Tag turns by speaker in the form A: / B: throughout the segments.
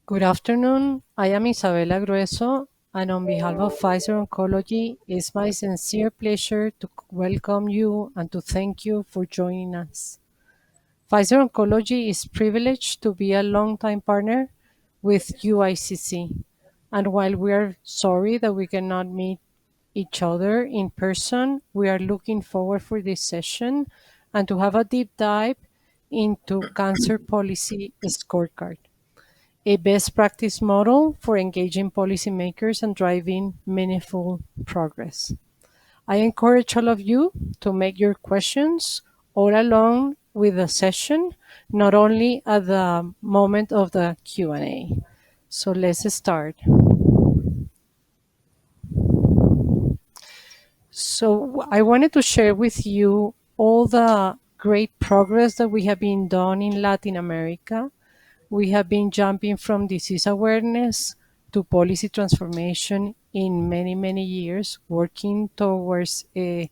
A: Good afternoon. I am Isabela Grueso, and on behalf of Pfizer Oncology, it's my sincere pleasure to welcome you and to thank you for joining us. Pfizer Oncology is privileged to be a longtime partner with UICC, and while we are sorry that we cannot meet each other in person, we are looking forward for this session and to have a deep dive into Cancer Policy Scorecard, a best practice model for engaging policymakers and driving meaningful progress. I encourage all of you to make your questions all along with the session, not only at the moment of the Q&A. So let's start. So I wanted to share with you all the great progress that we have been done in Latin America. We have been jumping from disease awareness to policy transformation in many, many years, working towards helping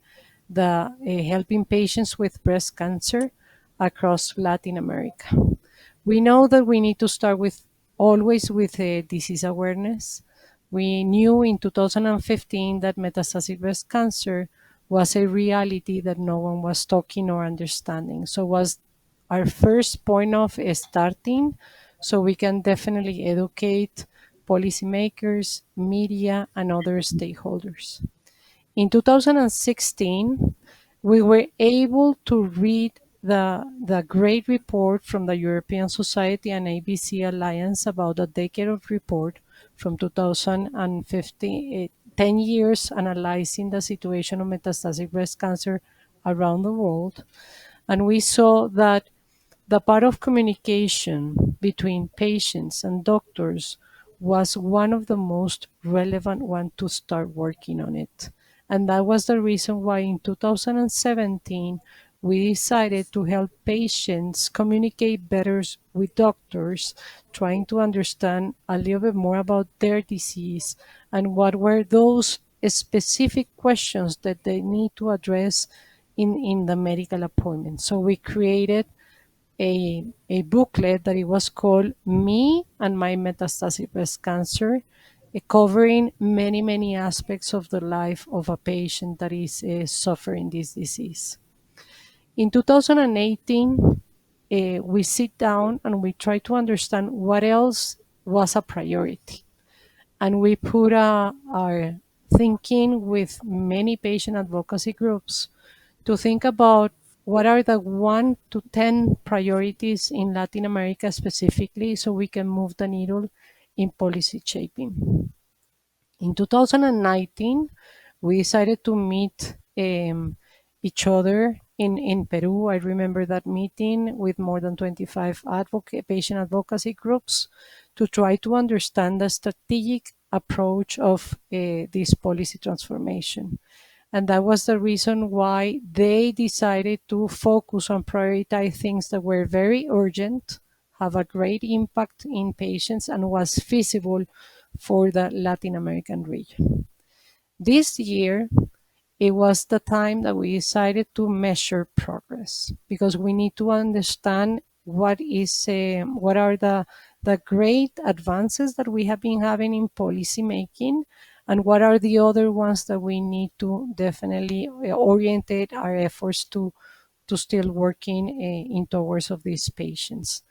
A: patients with breast cancer across Latin America. We know that we need to start with always with disease awareness. We knew in 2015 that metastatic breast cancer was a reality that no one was talking or understanding. So was our first point of starting, so we can definitely educate policymakers, media, and other stakeholders. In 2016, we were able to read the great report from the European Society and ABC Alliance about the decade of report from 2015, 10 years analyzing the situation of metastatic breast cancer around the world. And we saw that the part of communication between patients and doctors was one of the most relevant one to start working on it. And that was the reason why in 2017, we decided to help patients communicate better with doctors, trying to understand a little bit more about their disease and what were those specific questions that they need to address in the medical appointment. So we created a booklet that it was called Me and My Metastatic Breast Cancer, covering many, many aspects of the life of a patient that is suffering this disease. In 2018, we sit down and we try to understand what else was a priority. And we put our thinking with many patient advocacy groups to think about what are the 1 to 10 priorities in Latin America specifically, so we can move the needle in policy shaping. In 2019, we decided to meet each other in Peru. I remember that meeting with more than 25 patient advocacy groups to try to understand the strategic approach of this policy transformation. And that was the reason why they decided to focus on prioritize things that were very urgent, have a great impact in patients, and was feasible for the Latin American region. This year, it was the time that we decided to measure progress, because we need to understand what are the great advances that we have been having in policy making, and what are the other ones that we need to definitely orientate our efforts to still working in towards of these patients.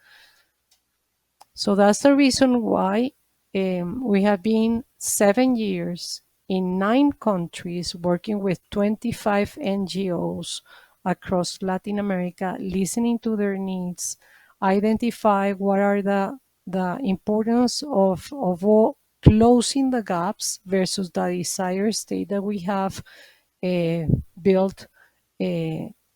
A: So that's the reason why we have been 7 years in 9 countries working with 25 NGOs across Latin America, listening to their needs, identify what are the importance of all closing the gaps versus the desired state that we have built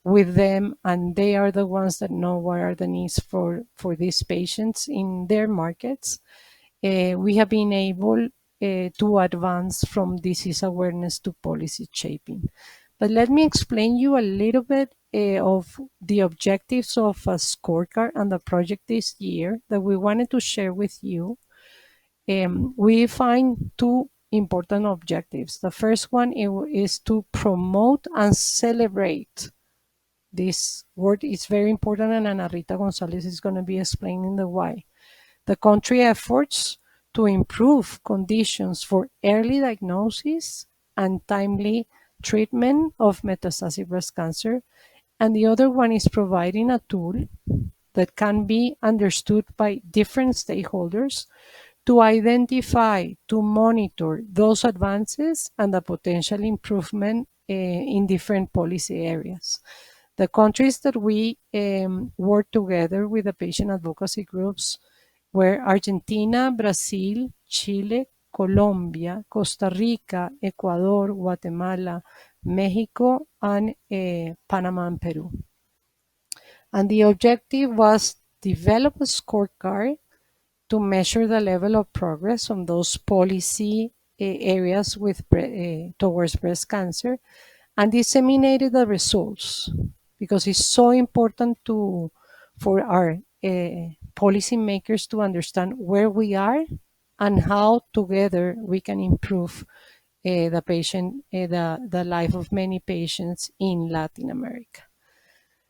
A: with them, and they are the ones that know what are the needs for these patients in their markets. We have been able to advance from disease awareness to policy shaping. But let me explain you a little bit of the objectives of a scorecard and the project this year that we wanted to share with you. We find 2 important objectives. The first one is to promote and celebrate. This word is very important, and Ana Rita Gonzalez is going to be explaining the why. The country efforts to improve conditions for early diagnosis and timely treatment of metastatic breast cancer. And the other one is providing a tool that can be understood by different stakeholders to identify, to monitor those advances and the potential improvement in different policy areas. The countries that we work together with the patient advocacy groups were Argentina, Brazil, Chile, Colombia, Costa Rica, Ecuador, Guatemala, Mexico, and Panama and Peru. And the objective was develop a scorecard to measure the level of progress on those policy areas towards breast cancer and disseminated the results because it's so important for our policymakers to understand where we are and how together we can improve the life of many patients in Latin America.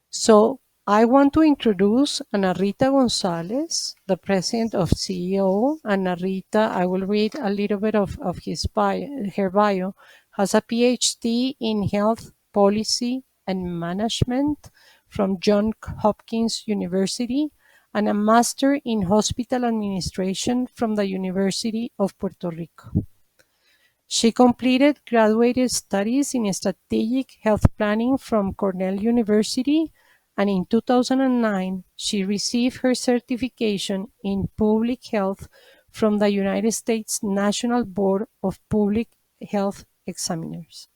A: So I want to introduce Ana Rita Gonzalez, the president of CEO. Ana Rita, I will read a little bit of her bio, has a PhD in health policy and management from Johns Hopkins University and a master in hospital administration from the University of Puerto Rico. She completed graduate studies in strategic health planning from Cornell University, and in 2009, she received her certification in public health from the United States National Board of Public Health Examiners.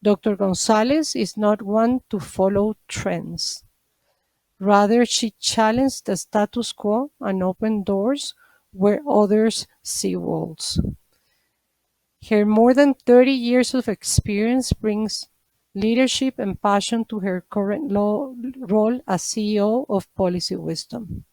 A: Dr. Gonzalez is not one to follow trends. Rather, she challenged the status quo and opened doors where others see walls. Her more than 30 years of experience brings leadership and passion to her current role as CEO of Policy Wisdom.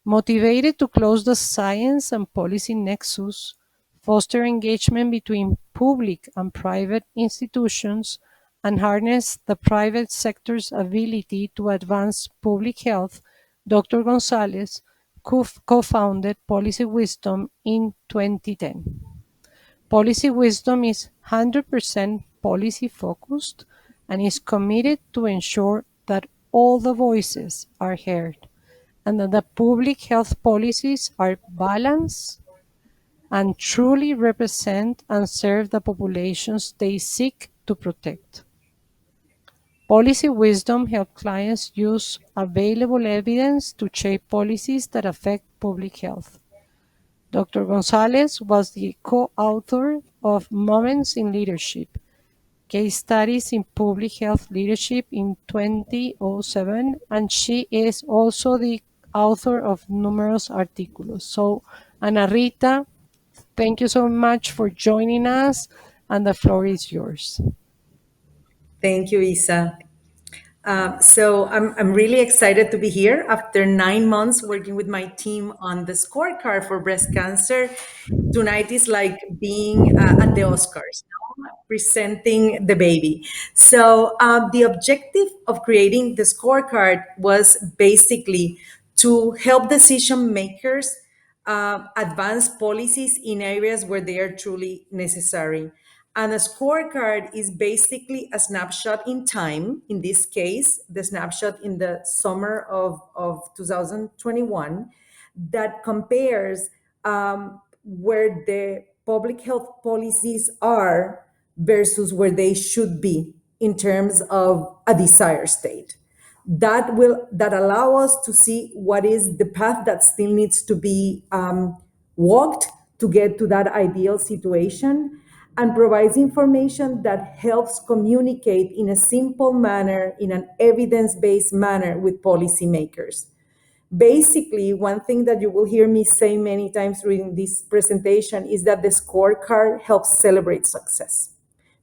A: Motivated to close the science and policy nexus, foster engagement between public and private institutions, and harness the private sector's ability to advance public health, Dr. Gonzalez co-founded Policy Wisdom in 2010. Policy Wisdom is 100% policy focused and is committed to ensure that all the voices are heard and that the public health policies are balanced and truly represent and serve the populations they seek to protect. Policy Wisdom helps clients use available evidence to shape policies that affect public health. Dr. Gonzalez was the co-author of Moments in Leadership, Case Studies in Public Health Leadership in 2007, and she is also the author of numerous articles. So, Ana Rita, thank you so much for joining us, and the floor is yours.
B: Thank you, Isa. So I'm really excited to be here after 9 months working with my team on the scorecard for breast cancer. Tonight is like being at the Oscars, presenting the baby. So the objective of creating the scorecard was basically to help decision makers advance policies in areas where they are truly necessary. And a scorecard is basically a snapshot in time. In this case, the snapshot in the summer of 2021 that compares where the public health policies are versus where they should be in terms of a desired state. That allow us to see what is the path that still needs to be walked to get to that ideal situation, and provides information that helps communicate in a simple manner, in an evidence-based manner with policymakers. Basically, one thing that you will hear me say many times during this presentation is that the scorecard helps celebrate success,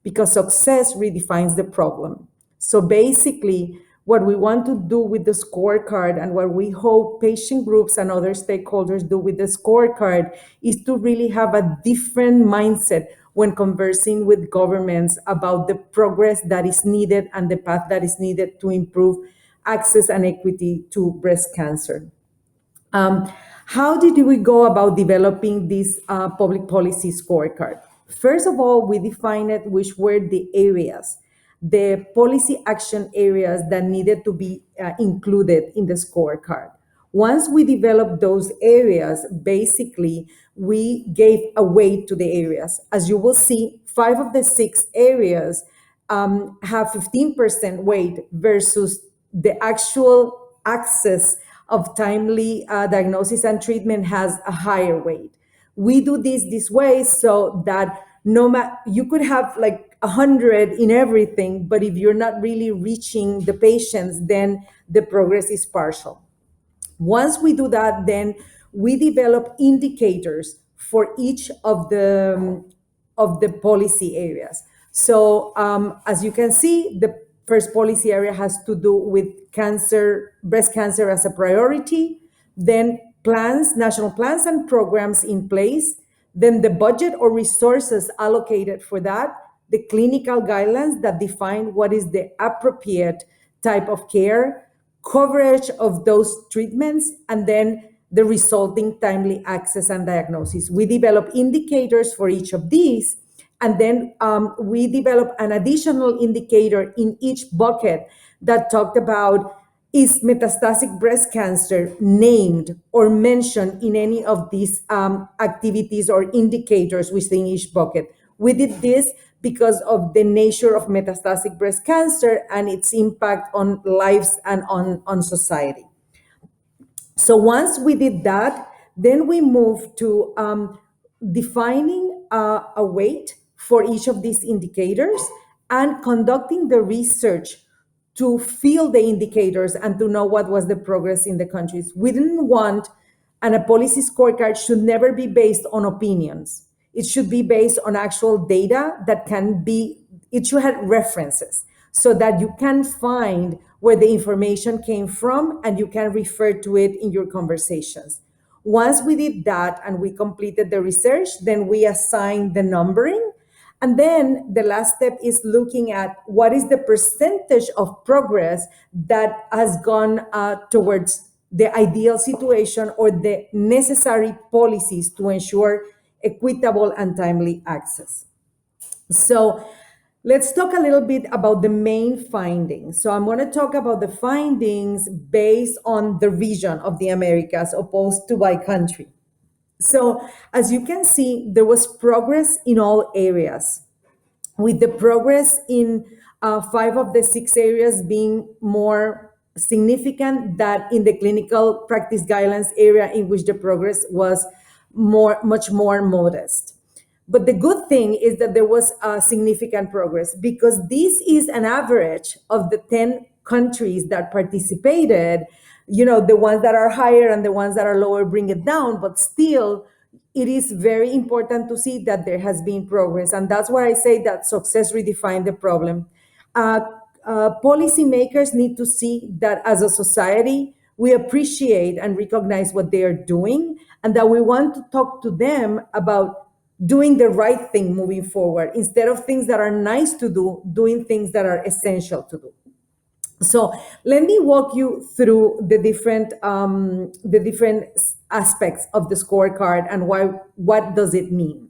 B: because success redefines the problem. So basically, what we want to do with the scorecard and what we hope patient groups and other stakeholders do with the scorecard is to really have a different mindset when conversing with governments about the progress that is needed and the path that is needed to improve access and equity to breast cancer. Um, how did we go about developing this public policy scorecard? First of all, we defined it which were the areas, the policy action areas that needed to be included in the scorecard. Once we developed those areas, basically, we gave a weight to the areas. As you will see, 5 of the 6 areas have 15% weight versus the actual access of timely diagnosis and treatment has a higher weight. We do this way so that no matter you could have like 100 in everything, but if you're not really reaching the patients, then the progress is partial. Once we do that, then we develop indicators for each of the policy areas. So as you can see, the first policy area has to do with cancer, breast cancer as a priority, then plans, national plans and programs in place, then the budget or resources allocated for that, the clinical guidelines that define what is the appropriate type of care, coverage of those treatments, and then the resulting timely access and diagnosis. We develop indicators for each of these, and then we develop an additional indicator in each bucket that talked about is metastatic breast cancer named or mentioned in any of these activities or indicators within each bucket. We did this because of the nature of metastatic breast cancer and its impact on lives and on society. So once we did that, then we moved to defining a weight for each of these indicators and conducting the research to feel the indicators and to know what was the progress in the countries. We didn't want, and a policy scorecard should never be based on opinions. It should be based on actual data that can be, it should have references so that you can find where the information came from and you can refer to it in your conversations. Once we did that and we completed the research, then we assigned the numbering. And then the last step is looking at what is the percentage of progress that has gone towards the ideal situation or the necessary policies to ensure equitable and timely access. So let's talk a little bit about the main findings. So I'm going to talk about the findings based on the region of the Americas opposed to by country. So as you can see, there was progress in all areas, with the progress in 5 of the 6 areas being more significant than in the clinical practice guidelines area, in which the progress was much more modest. But the good thing is that there was significant progress, because this is an average of the 10 countries that participated. You know, the ones that are higher and the ones that are lower bring it down, but still, it is very important to see that there has been progress. And that's why I say that success redefined the problem. Uh, Policymakers need to see that as a society, we appreciate and recognize what they are doing, and that we want to talk to them about doing the right thing moving forward, instead of things that are nice to do, doing things that are essential to do. So let me walk you through the different aspects of the scorecard and what does it mean.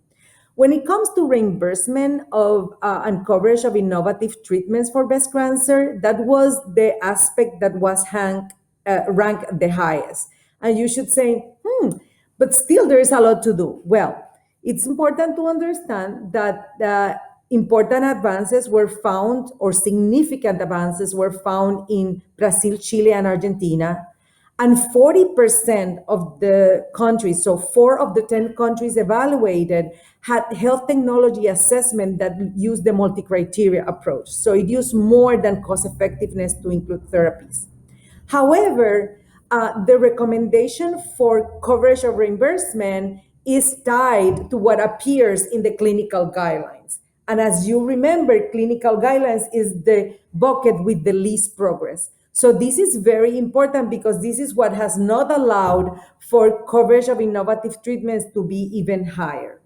B: When it comes to reimbursement of and coverage of innovative treatments for breast cancer, that was the aspect that was ranked the highest. And you should say, but still there is a lot to do. Well, it's important to understand that important advances were found, or significant advances were found, in Brazil, Chile, and Argentina. And 40% of the countries, so 4 of the 10 countries evaluated, had health technology assessment that used the multi-criteria approach. So it used more than cost effectiveness to include therapies. However, the recommendation for coverage of reimbursement is tied to what appears in the clinical guidelines. And as you remember, clinical guidelines is the bucket with the least progress. So this is very important, because this is what has not allowed for coverage of innovative treatments to be even higher.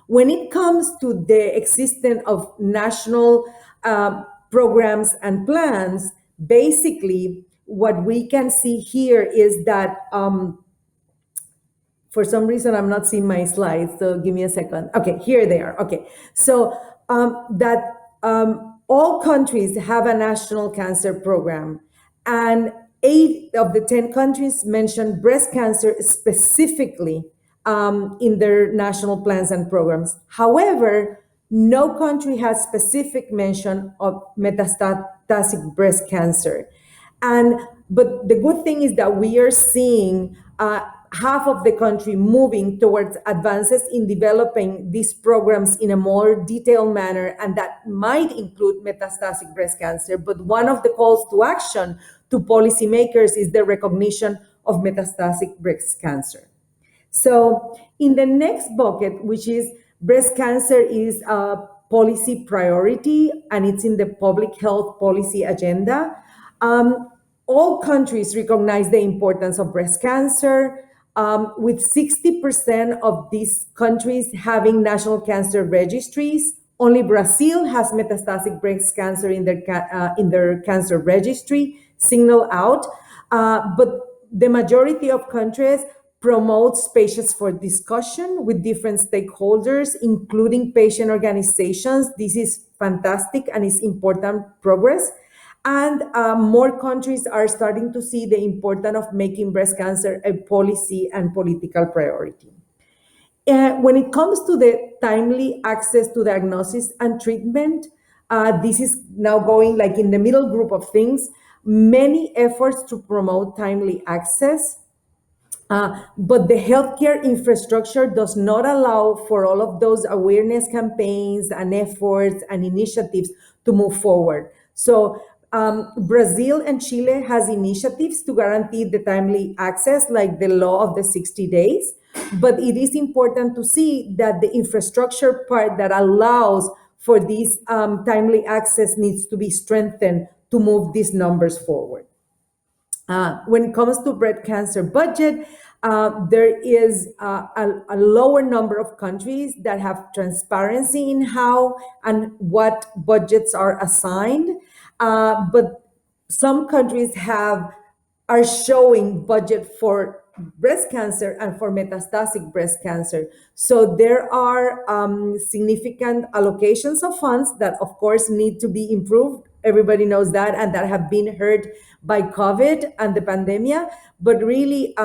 B: When it comes to the existence of national programs and plans, basically, what we can see here is that for some reason I'm not seeing my slides, so give me a second. Okay, here they are. Okay, so that all countries have a national cancer program, and 8 of the 10 countries mentioned breast cancer specifically in their national plans and programs. However, no country has specific mention of metastatic breast cancer. And but the good thing is that we are seeing half of the country moving towards advances in developing these programs in a more detailed manner, and that might include metastatic breast cancer. But one of the calls to action to policymakers is the recognition of metastatic breast cancer. So, in the next bucket, which is breast cancer, is a policy priority and it's in the public health policy agenda. Um, all countries recognize the importance of breast cancer, with 60% of these countries having national cancer registries. Only Brazil has metastatic breast cancer in their cancer registry, signal out. But the majority of countries promote spaces for discussion with different stakeholders, including patient organizations. This is fantastic and is important progress. And more countries are starting to see the importance of making breast cancer a policy and political priority. When it comes to the timely access to diagnosis and treatment, this is now going like in the middle group of things. Many efforts to promote timely access, but the healthcare infrastructure does not allow for all of those awareness campaigns and efforts and initiatives to move forward. So Brazil and Chile has initiatives to guarantee the timely access, like the law of the 60 days. But it is important to see that the infrastructure part that allows for this timely access needs to be strengthened to move these numbers forward. When it comes to breast cancer budget, there is a lower number of countries that have transparency in how and what budgets are assigned. But some countries are showing budget for breast cancer and for metastatic breast cancer. So there are significant allocations of funds that, of course, need to be improved. Everybody knows that, and that have been hurt by COVID and the pandemic. But really,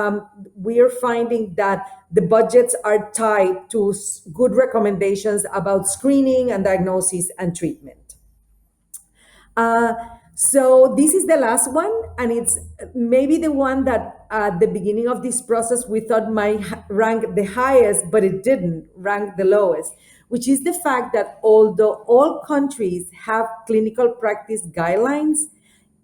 B: we are finding that the budgets are tied to good recommendations about screening and diagnosis and treatment. Uh, so this is the last one, and it's maybe the one that at the beginning of this process we thought might rank the highest, but it didn't rank the lowest, which is the fact that although all countries have clinical practice guidelines,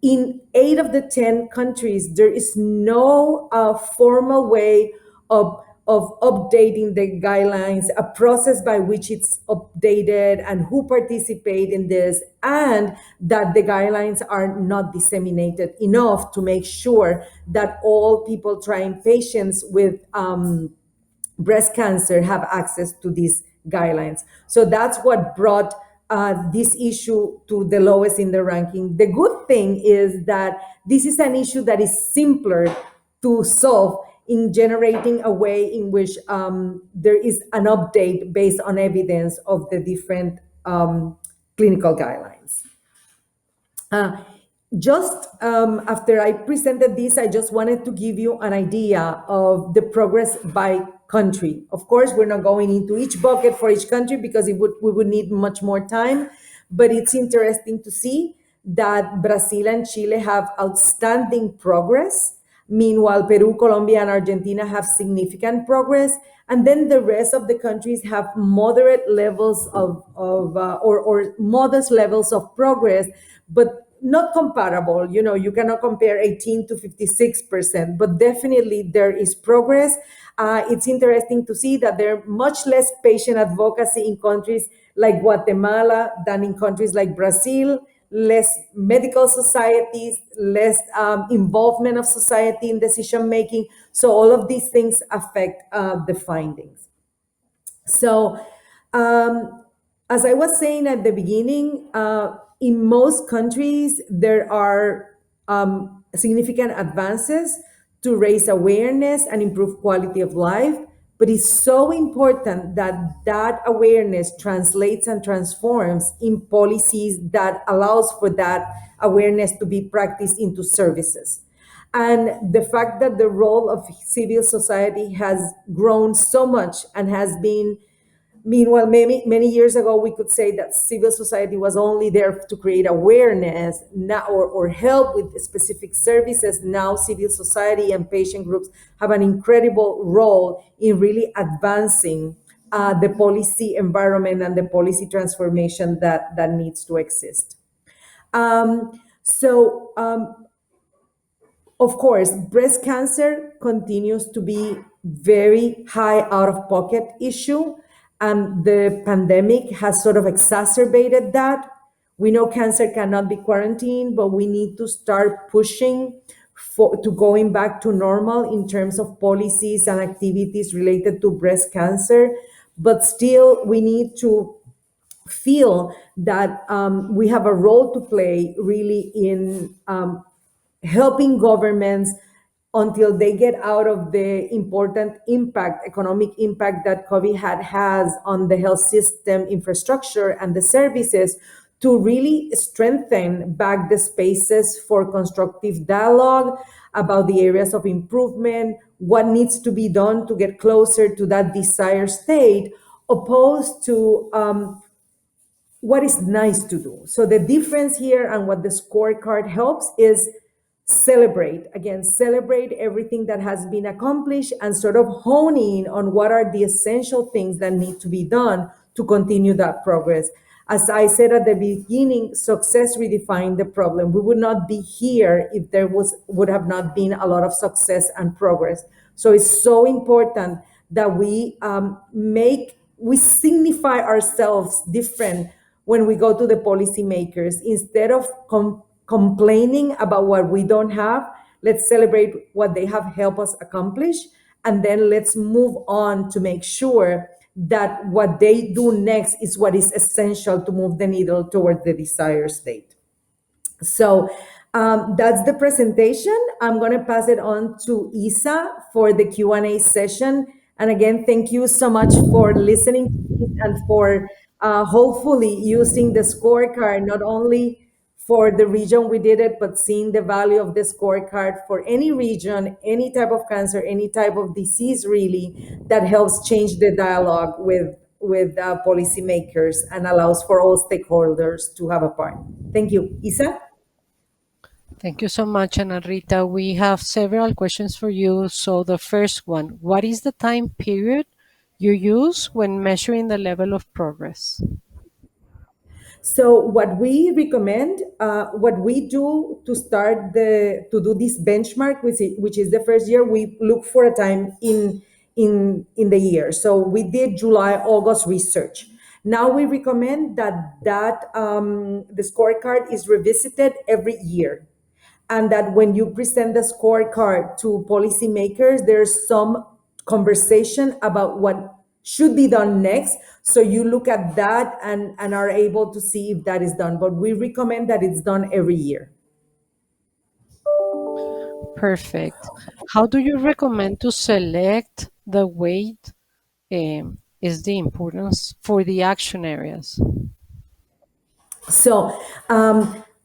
B: in 8 of the 10 countries, there is no formal way of updating the guidelines, a process by which it's updated and who participate in this, and that the guidelines are not disseminated enough to make sure that all people trying patients with breast cancer have access to these guidelines. So that's what brought this issue to the lowest in the ranking. The good thing is that this is an issue that is simpler to solve in generating a way in which there is an update based on evidence of the different clinical guidelines. Uh, just after I presented this, I just wanted to give you an idea of the progress by country. Of course, we're not going into each bucket for each country because we would need much more time, but it's interesting to see that Brazil and Chile have outstanding progress. Meanwhile, Peru, Colombia, and Argentina have significant progress. And then the rest of the countries have moderate levels or modest levels of progress, but not comparable. You know, you cannot compare 18 to 56%, but definitely there is progress. It's interesting to see that there are much less patient advocacy in countries like Guatemala than in countries like Brazil, less medical societies, less involvement of society in decision making. So all of these things affect the findings. So, as I was saying at the beginning, in most countries, there are significant advances to raise awareness and improve quality of life. But it's so important that that awareness translates and transforms in policies that allows for that awareness to be practiced into services. And the fact that the role of civil society has grown so much and has been, meanwhile, many years ago, we could say that civil society was only there to create awareness now, or help with specific services. Now, civil society and patient groups have an incredible role in really advancing the policy environment and the policy transformation that needs to exist. Of course, breast cancer continues to be very high out of pocket issue, and the pandemic has sort of exacerbated that. We know cancer cannot be quarantined, but we need to start pushing to going back to normal in terms of policies and activities related to breast cancer. But still, we need to feel that we have a role to play really in helping governments until they get out of the important impact, economic impact that COVID has on the health system infrastructure and the services, to really strengthen back the spaces for constructive dialogue about the areas of improvement, what needs to be done to get closer to that desired state, opposed to what is nice to do. So the difference here and what the scorecard helps is celebrate everything that has been accomplished and sort of hone in on what are the essential things that need to be done to continue that progress. As I said at the beginning, success redefined the problem. We would not be here if there would have not been a lot of success and progress. So it's so important that we signify ourselves different when we go to the policymakers. Instead of complaining about what we don't have, let's celebrate what they have helped us accomplish, and then let's move on to make sure that what they do next is what is essential to move the needle towards the desired state. So that's the presentation. I'm going to pass it on to Isa for the Q&A session. And again, thank you so much for listening and for hopefully using the scorecard, not only for the region we did it, but seeing the value of the scorecard for any region, any type of cancer, any type of disease, really, that helps change the dialogue with policymakers and allows for all stakeholders to have a part. Thank you. Isa?
A: Thank you so much, Ana Rita. We have several questions for you. So the first one, what is the time period you use when measuring the level of progress?
B: So what we recommend, what we do to start to do this benchmark, which is the first year, we look for a time in the year. So we did July, August research. Now we recommend that the scorecard is revisited every year, and that when you present the scorecard to policymakers, there's some conversation about what should be done next. So you look at that and are able to see if that is done. But we recommend that it's done every year.
A: Perfect. How do you recommend to select the weight is the importance for the action areas?
B: So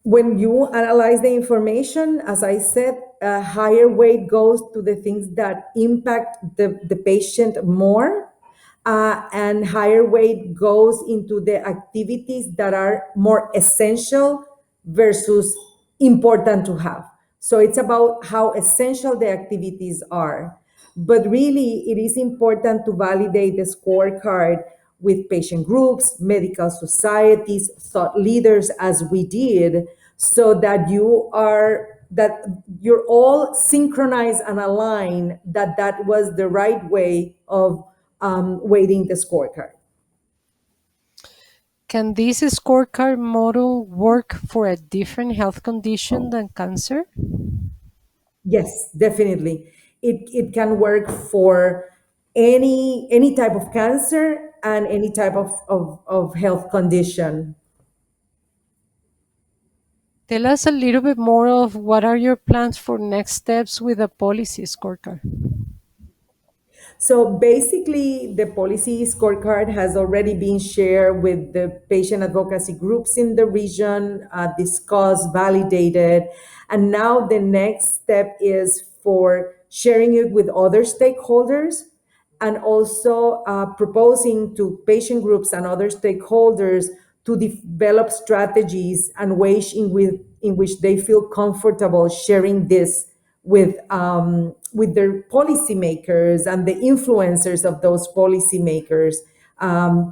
B: when you analyze the information, as I said, a higher weight goes to the things that impact the patient more, and higher weight goes into the activities that are more essential versus important to have. So it's about how essential the activities are. But really, it is important to validate the scorecard with patient groups, medical societies, thought leaders, as we did, so that you're all synchronized and aligned that was the right way of weighting the scorecard.
A: Can this scorecard model work for a different health condition than cancer?
B: Yes, definitely. It can work for any type of cancer and any type of health condition.
A: Tell us a little bit more of what are your plans for next steps with the policy scorecard.
B: So basically, the policy scorecard has already been shared with the patient advocacy groups in the region, discussed, validated. And now the next step is for sharing it with other stakeholders and also proposing to patient groups and other stakeholders to develop strategies and ways in which they feel comfortable sharing this with their policymakers and the influencers of those policymakers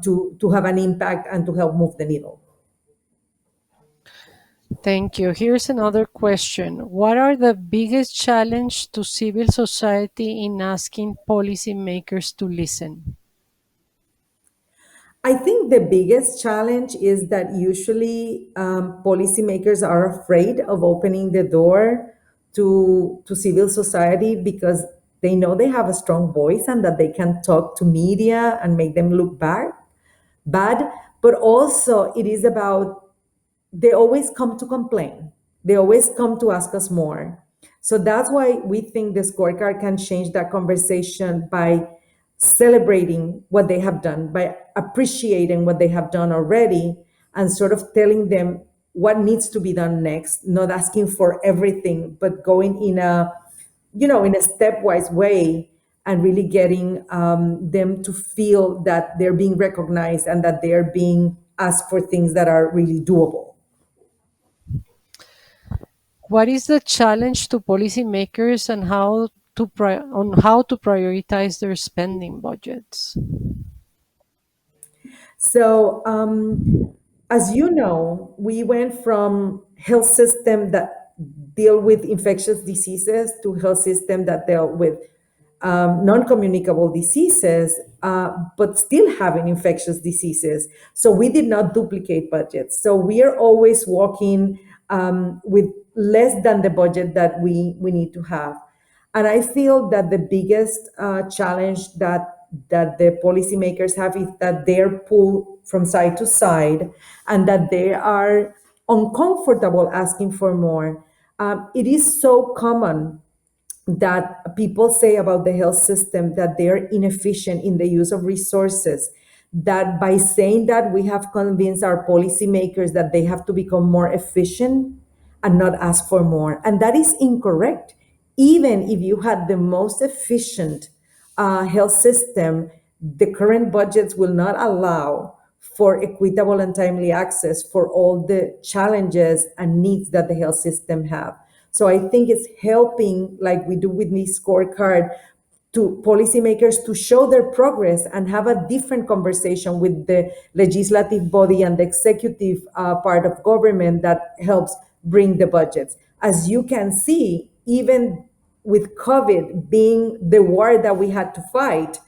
B: to have an impact and to help move the needle.
A: Thank you. Here's another question. What are the biggest challenge to civil society in asking policymakers to listen?
B: I think the biggest challenge is that usually policymakers are afraid of opening the door to civil society because they know they have a strong voice and that they can talk to media and make them look bad. But also, it is about they always come to complain. They always come to ask us more. So that's why we think the scorecard can change that conversation by celebrating what they have done, by appreciating what they have done already, and sort of telling them what needs to be done next, not asking for everything, but going in a stepwise way and really getting them to feel that they're being recognized and that they're being asked for things that are really doable.
A: What is the challenge to policymakers and how to prioritize their spending budgets?
B: So, as you know, we went from health system that deal with infectious diseases to health system that dealt with non-communicable diseases, but still having infectious diseases. So we did not duplicate budgets. So we are always working with less than the budget that we need to have. And I feel that the biggest challenge that the policymakers have is that they're pulled from side to side and that they are uncomfortable asking for more. It is so common that people say about the health system that they're inefficient in the use of resources, that by saying that we have convinced our policymakers that they have to become more efficient and not ask for more. And that is incorrect. Even if you had the most efficient health system, the current budgets will not allow for equitable and timely access for all the challenges and needs that the health system have. So I think it's helping, like we do with the scorecard, to policymakers to show their progress and have a different conversation with the legislative body and the executive part of government that helps bring the budgets. As you can see, even with COVID being the war that we had to fight,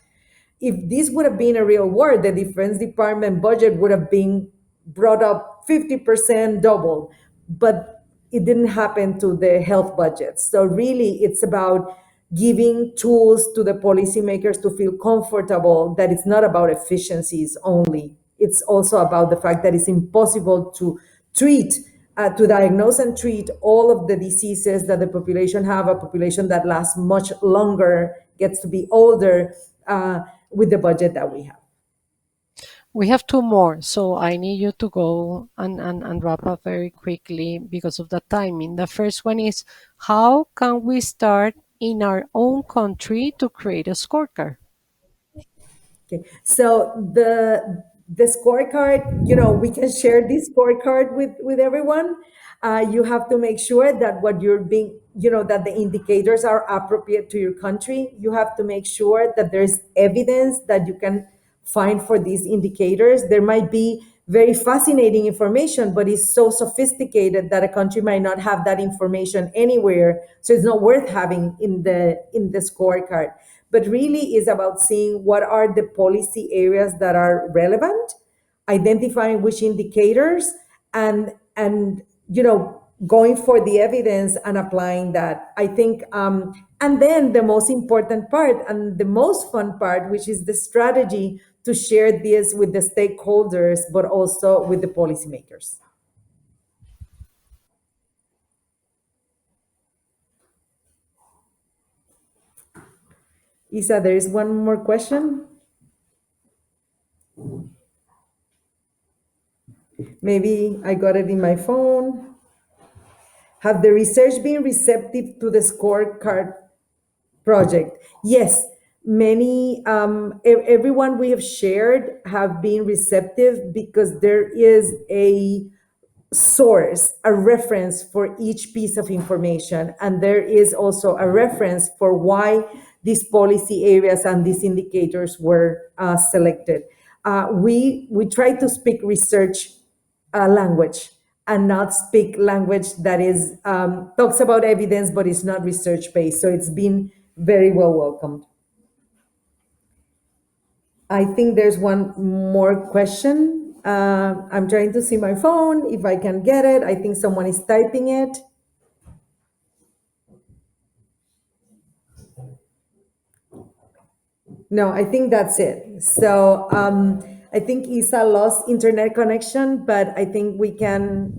B: if this would have been a real war, the Defense Department budget would have been brought up 50% double. But it didn't happen to the health budgets. So really, it's about giving tools to the policymakers to feel comfortable that it's not about efficiencies only. It's also about the fact that it's impossible to diagnose and treat all of the diseases that the population have, a population that lasts much longer, gets to be older, with the budget that we have.
A: We have two more, so I need you to go and wrap up very quickly because of the timing. The first one is how can we start in our own country to create a scorecard?
B: Okay, so the scorecard, we can share this scorecard with everyone. You have to make sure that what you're being, that the indicators are appropriate to your country. You have to make sure that there's evidence that you can find for these indicators. There might be very fascinating information, but it's so sophisticated that a country might not have that information anywhere. So it's not worth having in the scorecard. But really is about seeing what are the policy areas that are relevant, identifying which indicators, and going for the evidence and applying that. I think, and then the most important part and the most fun part, which is the strategy to share this with the stakeholders, but also with the policymakers. Isa, there is one more question. Maybe I got it in my phone. Have the research been receptive to the scorecard project? Yes, many, everyone we have shared have been receptive because there is a source, a reference for each piece of information. And there is also a reference for why these policy areas and these indicators were selected. We try to speak research language and not speak language that is talks about evidence but is not research based. So it's been very well welcomed. I think there's one more question. I'm trying to see my phone if I can get it. I think someone is typing it. No, I think that's it. So I think Isa lost internet connection, but I think we can.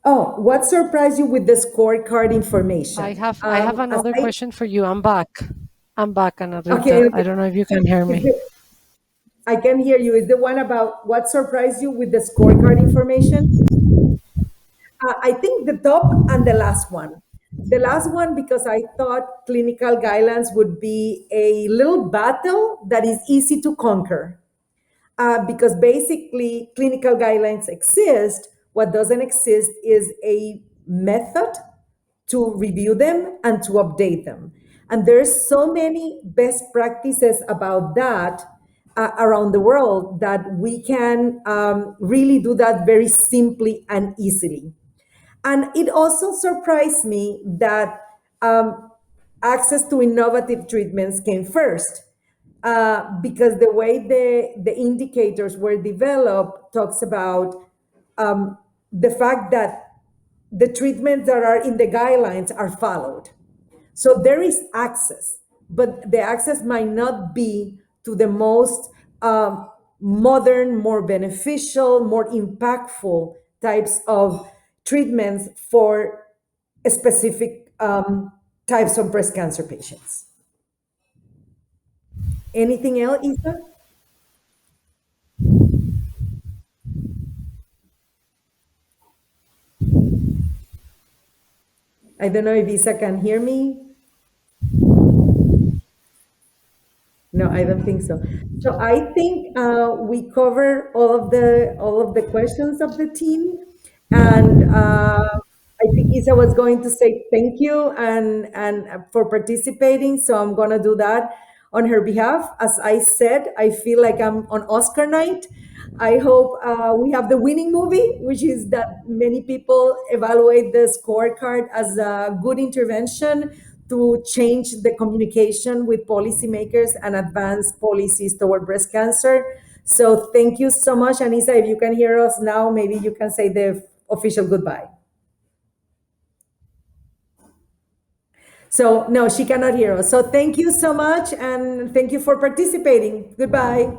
B: Oh, what surprised you with the scorecard information?
A: I have
B: As
A: another
B: I
A: question for you. I'm back, Ana
B: Okay,
A: Rita. I
B: okay.
A: don't know if you can hear
B: Is
A: me.
B: the, I can hear you. Is the one about what surprised you with the scorecard information? I think the top and the last one. The last one, because I thought clinical guidelines would be a little battle that is easy to conquer. Because basically, clinical guidelines exist. What doesn't exist is a method to review them and to update them. And there's so many best practices about that around the world that we can really do that very simply and easily. And it also surprised me that access to innovative treatments came first. Because the way the indicators were developed talks about the fact that the treatments that are in the guidelines are followed. So there is access, but the access might not be to the most modern, more beneficial, more impactful types of treatments for specific types of breast cancer patients. Anything else, Isa? I don't know if Isa can hear me. No, I don't think so. So I think we cover all of the questions of the team, and I think Isa was going to say thank you and for participating. So I'm gonna do that on her behalf. As I said, I feel like I'm on Oscar night. I hope we have the winning movie, which is that many people evaluate the scorecard as a good intervention to change the communication with policymakers and advance policies toward breast cancer. So thank you so much, Anissa. If you can hear us now, maybe you can say the official goodbye. So no, she cannot hear us. So thank you so much and thank you for participating. Goodbye.